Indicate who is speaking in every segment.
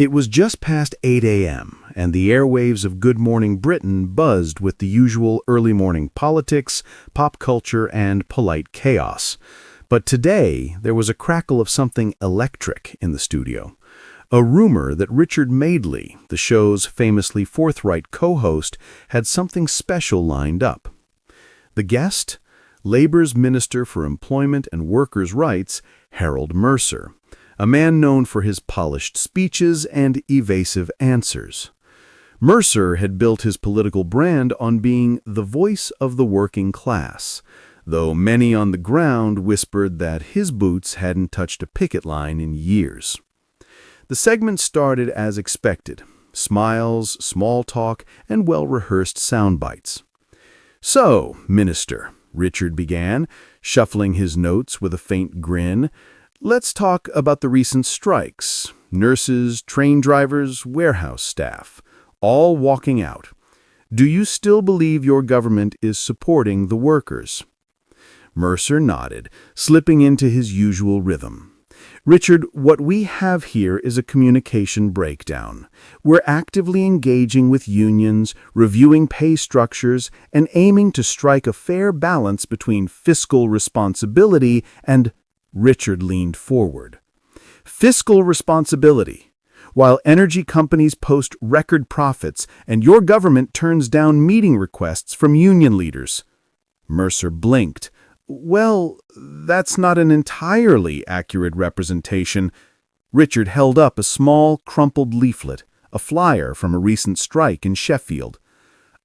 Speaker 1: It was just past 8 a.m., and the airwaves of Good Morning Britain buzzed with the usual early morning politics, pop culture, and polite chaos. But today, there was a crackle of something electric in the studio. A rumor that Richard Madeley, the show's famously forthright co-host, had something special lined up. The guest? Labour's Minister for Employment and Workers' Rights, Harold Mercer, a man known for his polished speeches and evasive answers. Mercer had built his political brand on being the voice of the working class, though many on the ground whispered that his boots hadn't touched a picket line in years. The segment started as expected: smiles, small talk, and well-rehearsed sound bites. "So, Minister," Richard began, shuffling his notes with a faint grin, "let's talk about the recent strikes. Nurses, train drivers, warehouse staff, all walking out. Do you still believe your government is supporting the workers?" Mercer nodded, slipping into his usual rhythm. "Richard, what we have here is a communication breakdown. We're actively engaging with unions, reviewing pay structures, and aiming to strike a fair balance between fiscal responsibility and—" Richard leaned forward. "Fiscal responsibility. While energy companies post record profits and your government turns down meeting requests from union leaders." Mercer blinked. "Well, that's not an entirely accurate representation." Richard held up a small, crumpled leaflet, a flyer from a recent strike in Sheffield.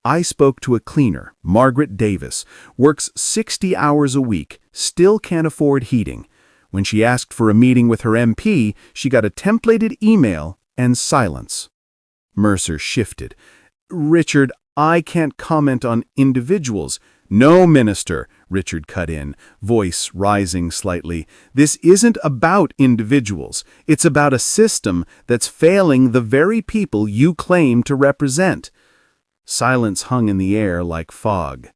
Speaker 1: "I spoke to a cleaner, Margaret Davis, works 60 hours a week, still can't afford heating. When she asked for a meeting with her MP, she got a templated email and silence." Mercer shifted. "Richard, I can't comment on individuals." "No, Minister," Richard cut in, voice rising slightly. "This isn't about individuals. It's about a system that's failing the very people you claim to represent." Silence hung in the air like fog.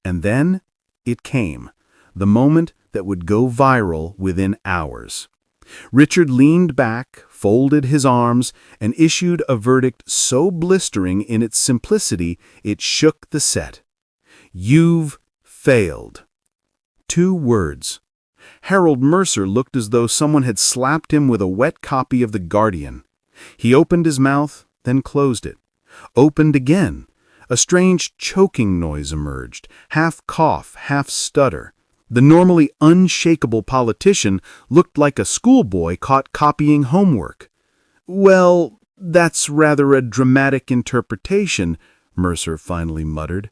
Speaker 1: And then it came, the moment that would go viral within hours. Richard leaned back, folded his arms, and issued a verdict so blistering in its simplicity it shook the set. "You've failed." 2 words. Harold Mercer looked as though someone had slapped him with a wet copy of The Guardian. He opened his mouth, then closed it. Opened again. A strange choking noise emerged, half cough, half stutter. The normally unshakable politician looked like a schoolboy caught copying homework. "Well, that's rather a dramatic interpretation," Mercer finally muttered.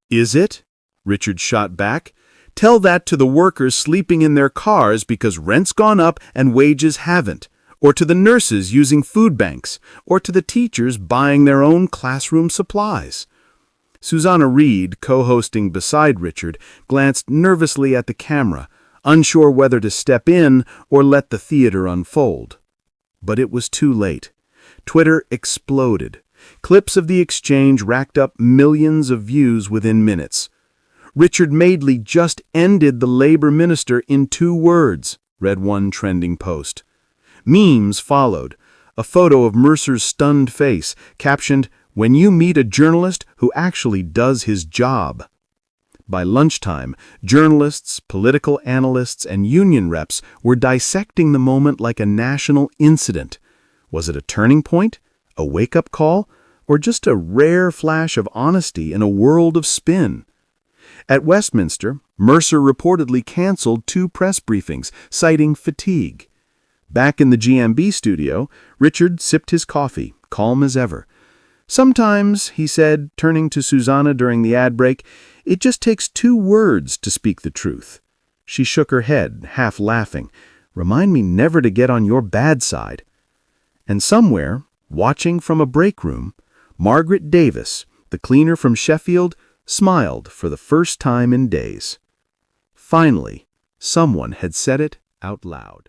Speaker 1: "Is it?" Richard shot back. "Tell that to the workers sleeping in their cars because rent's gone up and wages haven't, or to the nurses using food banks, or to the teachers buying their own classroom supplies." Susanna Reid, co-hosting beside Richard, glanced nervously at the camera, unsure whether to step in or let the theater unfold. But it was too late. Twitter exploded. Clips of the exchange racked up millions of views within minutes. "Richard Madeley just ended the Labour minister in 2 words, read one trending post. Memes followed. A photo of Mercer's stunned face, captioned, "When you meet a journalist who actually does his job." By lunchtime, journalists, political analysts, and union reps were dissecting the moment like a national incident. Was it a turning point, a wake-up call, or just a rare flash of honesty in a world of spin? At Westminster, Mercer reportedly canceled 2 press briefings, citing fatigue. Back in the GMB studio, Richard sipped his coffee, calm as ever. "Sometimes," he said, turning to Susanna during the ad break, "it just takes 2 words to speak the truth." She shook her head, half laughing. "Remind me never to get on your bad side." And somewhere, watching from a break room, Margaret Davis, the cleaner from Sheffield, smiled for the first time in days. Finally, someone had said it out loud.